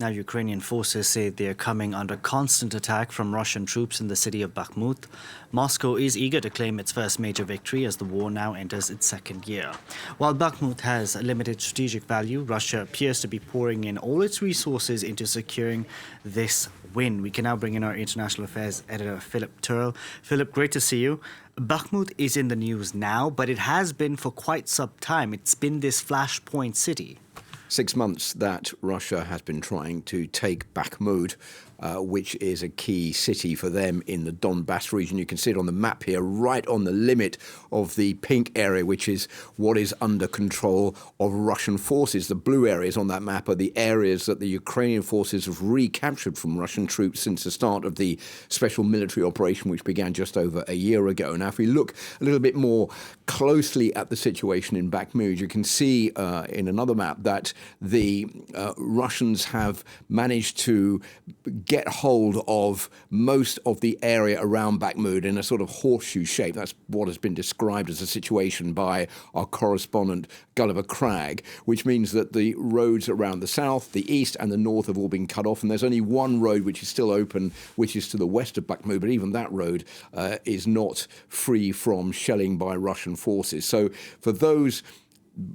Now, Ukrainian forces say they are coming under constant attack from Russian troops in the city of Bakhmut. Moscow is eager to claim its first major victory as the war now enters its second year. While Bakhmut has a limited strategic value, Russia appears to be pouring in all its resources into securing this win. We can now bring in our international affairs editor, Philip Turle. Philip, great to see you. Bakhmut is in the news now, but it has been for quite some time. It's been this flashpoint city. 6 months that Russia has been trying to take Bakhmut, which is a key city for them in the Donbass region. You can see it on the map here, right on the limit of the pink area, which is what is under control of Russian forces. The blue areas on that map are the areas that the Ukrainian forces have recaptured from Russian troops since the start of the special military operation, which began just over a year ago. Now, if we look a little bit more closely at the situation in Bakhmut, you can see in another map that the Russians have managed to get hold of most of the area around Bakhmut in a sort of horseshoe shape. That's what has been described as a situation by our correspondent Gulliver Cragg, which means that the roads around the south, the east and the north have all been cut off, and there's only one road which is still open, which is to the west of Bakhmut, but even that road is not free from shelling by Russian forces. So for those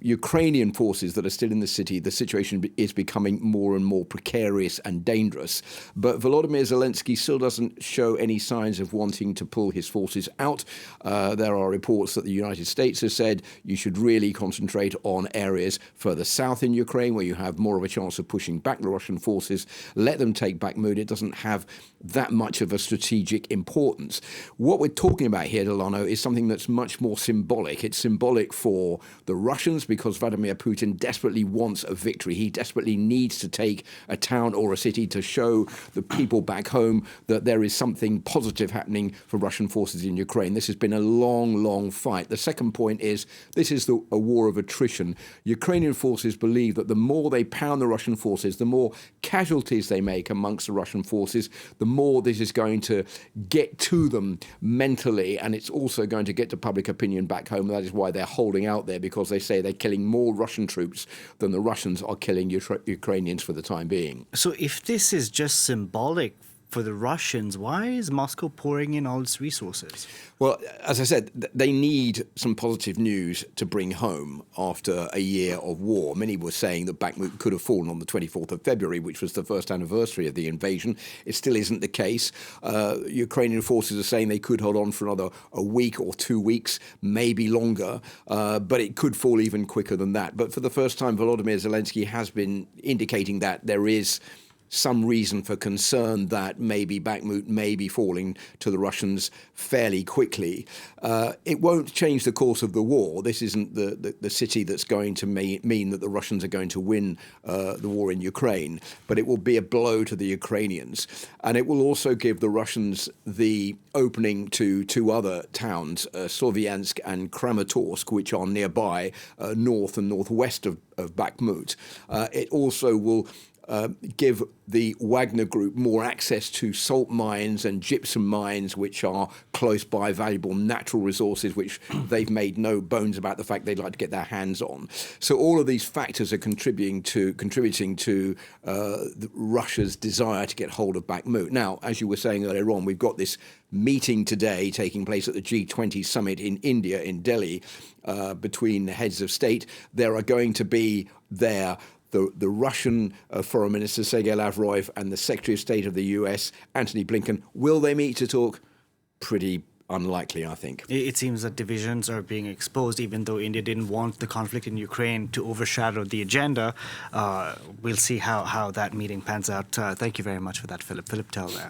Ukrainian forces that are still in the city, the situation is becoming more and more precarious and dangerous. But Volodymyr Zelensky still doesn't show any signs of wanting to pull his forces out. There are reports that the United States has said you should really concentrate on areas further south in Ukraine where you have more of a chance of pushing back the Russian forces. Let them take Bakhmut. It doesn't have that much of a strategic importance. What we're talking about here, Delano, is something that's much more symbolic. It's symbolic for the Russians, because Vladimir Putin desperately wants a victory. He desperately needs to take a town or a city to show the people back home that there is something positive happening for Russian forces in Ukraine. This has been a long, long fight. The second point is this is a war of attrition. Ukrainian forces believe that the more they pound the Russian forces, the more casualties they make amongst the Russian forces, the more this is going to get to them mentally, and it's also going to get to public opinion back home. That is why they're holding out there, because they say they're killing more Russian troops than the Russians are killing Ukrainians for the time being. So if this is just symbolic for the Russians, why is Moscow pouring in all its resources? Well, as I said, they need some positive news to bring home after a year of war. Many were saying that Bakhmut could have fallen on the 24th of February, which was the first anniversary of the invasion. It still isn't the case. Ukrainian forces are saying they could hold on for another a week or 2 weeks, maybe longer, but it could fall even quicker than that. But for the first time, Volodymyr Zelensky has been indicating that there is some reason for concern that maybe Bakhmut may be falling to the Russians fairly quickly. It won't change the course of the war. This isn't the city that's going to mean that the Russians are going to win the war in Ukraine, but it will be a blow to the Ukrainians. And it will also give the Russians the opening to two other towns, Slovyansk and Kramatorsk, which are nearby, north and northwest of Bakhmut. It also will give the Wagner Group more access to salt mines and gypsum mines, which are close by, valuable natural resources, which they've made no bones about the fact they'd like to get their hands on. So all of these factors are contributing to Russia's desire to get hold of Bakhmut. Now, as you were saying earlier on, we've got this meeting today taking place at the G20 summit in India, in Delhi, between the heads of state. There are going to be there the Russian Foreign Minister Sergei Lavrov and the Secretary of State of the US, Antony Blinken. Will they meet to talk? Pretty unlikely, I think. It seems that divisions are being exposed, even though India didn't want the conflict in Ukraine to overshadow the agenda. We'll see how that meeting pans out. Thank you very much for that, Philip. Philip Turle there.